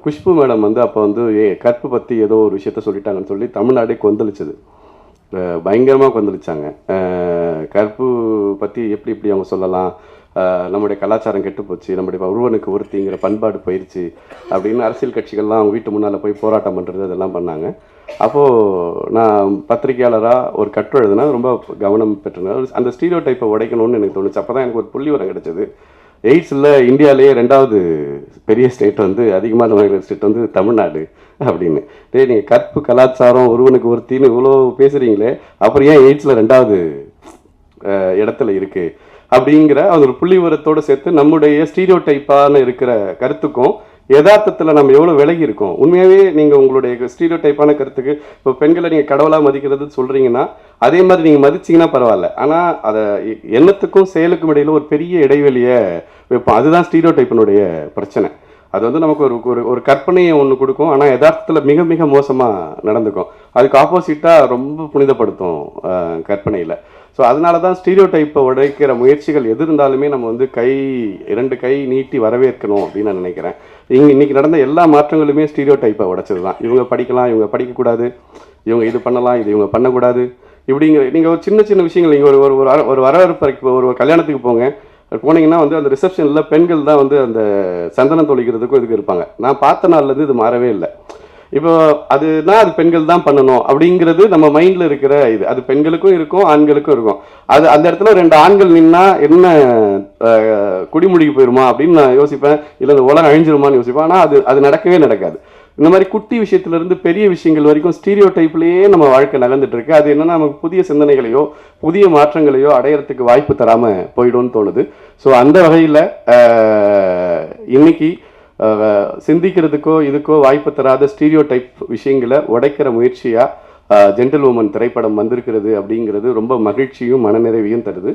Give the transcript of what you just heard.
Khushbu madam வந்து அப்போ வந்து கற்பு பற்றி ஏதோ ஒரு விஷயத்த சொல்லிட்டாங்கன்னு சொல்லி தமிழ்நாடே கொந்தளிச்சது. பயங்கரமாக கொந்தளிச்சாங்க. கற்பு பற்றி எப்படி இப்படி அவங்க சொல்லலாம், நம்முடைய கலாச்சாரம் கெட்டு போச்சு, நம்முடைய ஒருவனுக்கு ஒருத்திங்கிற பண்பாடு போயிடுச்சு அப்படின்னு அரசியல் கட்சிகள்லாம் அவங்க வீட்டு முன்னால் போய் போராட்டம் பண்ணுறது அதெல்லாம் பண்ணாங்க. அப்போது நான் பத்திரிகையாளராக ஒரு கட்டுரை எழுதுனா ரொம்ப கவனம் பெற்றேன். அந்த ஸ்டீரியோ டைப்பை உடைக்கணும்னு எனக்கு தோணுச்சு. அப்போ தான் எனக்கு ஒரு புள்ளி உரம் கிடச்சிது. எய்ட்ஸில் இந்தியாவிலேயே 2வது பெரிய ஸ்டேட் வந்து அதிகமான நோய்கள் ஸ்டேட் வந்து தமிழ்நாடு அப்படின்னு. நீங்கள் கற்பு கலாச்சாரம் ஒருவனுக்கு ஒருத்தின்னு இவ்வளோ பேசுகிறீங்களே, அப்புறம் ஏன் எய்ட்ஸில் 2வது இடத்துல இருக்குது அப்படிங்கிற அது ஒரு புள்ளி உரத்தோடு சேர்த்து நம்முடைய ஸ்டீரியோ டைப்பான இருக்கிற கருத்துக்கும் யதார்த்தத்தில் நம்ம எவ்வளோ விலகி இருக்கோம். உண்மையாகவே நீங்கள் உங்களுடைய ஸ்டீரியோ டைப்பான கருத்துக்கு இப்போ பெண்களை நீங்கள் கடவுளாக மதிக்கிறது சொல்கிறீங்கன்னா அதே மாதிரி நீங்கள் மதிச்சிங்கன்னா பரவாயில்ல. ஆனால் அதை எண்ணத்துக்கும் செயலுக்கும் இடையில் ஒரு பெரிய இடைவெளியை வைப்போம். அதுதான் ஸ்டீரியோ டைப்பினுடைய பிரச்சனை. அது வந்து நமக்கு ஒரு கற்பனையை ஒன்று கொடுக்கும், ஆனால் யதார்த்தத்தில் மிக மிக மோசமாக நடந்துக்கும். அதுக்கு ஆப்போசிட்டாக ரொம்ப புனிதப்படுத்தும் கற்பனையில். ஸோ அதனால தான் ஸ்டீரியோ டைப்பை உடைக்கிற முயற்சிகள் எது இருந்தாலுமே நம்ம வந்து 2 கை நீட்டி வரவேற்கணும் அப்படின்னு நான் நினைக்கிறேன். இன்னைக்கு நடந்த எல்லா மாற்றங்களுமே ஸ்டீரியோ டைப்பை உடைச்சது தான். இவங்க படிக்கலாம், இவங்க படிக்கக்கூடாது, இவங்க இது பண்ணலாம், இது இவங்க பண்ணக்கூடாது இப்படிங்கிற நீங்கள் ஒரு சின்ன சின்ன விஷயங்கள் நீங்கள் ஒரு வரவேற்பறைக்கு ஒரு கல்யாணத்துக்கு போனீங்கன்னா வந்து அந்த ரிசப்ஷனில் பெண்கள் தான் வந்து அந்த சந்தனம் தொளிக்கிறதுக்கும் இதுக்கு இருப்பாங்க. நான் பார்த்த நாள்லேருந்து இது மாறவே இல்லை. இப்போ அதுனா அது பெண்கள் தான் பண்ணணும் அப்படிங்கிறது நம்ம மைண்டில் இருக்கிற இது. அது பெண்களுக்கும் இருக்கும், ஆண்களுக்கும் இருக்கும். அது அந்த இடத்துல 2 ஆண்கள் நின்னா என்ன குடிமுடிக்கு போயிருமா அப்படின்னு நான் யோசிப்பேன். இல்லை இந்த உலகம் அழிஞ்சிருமான்னு யோசிப்பேன். ஆனால் அது நடக்கவே நடக்காது. இந்த மாதிரி குட்டி விஷயத்துலேருந்து பெரிய விஷயங்கள் வரைக்கும் ஸ்டீரியோ டைப்லேயே நம்ம வாழ்க்கை நகர்ந்துட்டு இருக்கு. அது என்னன்னா நமக்கு புதிய சிந்தனைகளையோ புதிய மாற்றங்களையோ அடையறதுக்கு வாய்ப்பு தராமல் போயிடும்னு தோணுது. ஸோ அந்த வகையில் இன்னைக்கு சிந்திக்கிறதுக்கோ இதுக்கோ வாய்ப்பு தராத ஸ்டீரியோ டைப் விஷயங்களை உடைக்கிற முயற்சியாக ஜென்டில் உமன் திரைப்படம் வந்திருக்கிறது அப்படிங்கிறது ரொம்ப மகிழ்ச்சியும் மனநிறைவையும் தருது.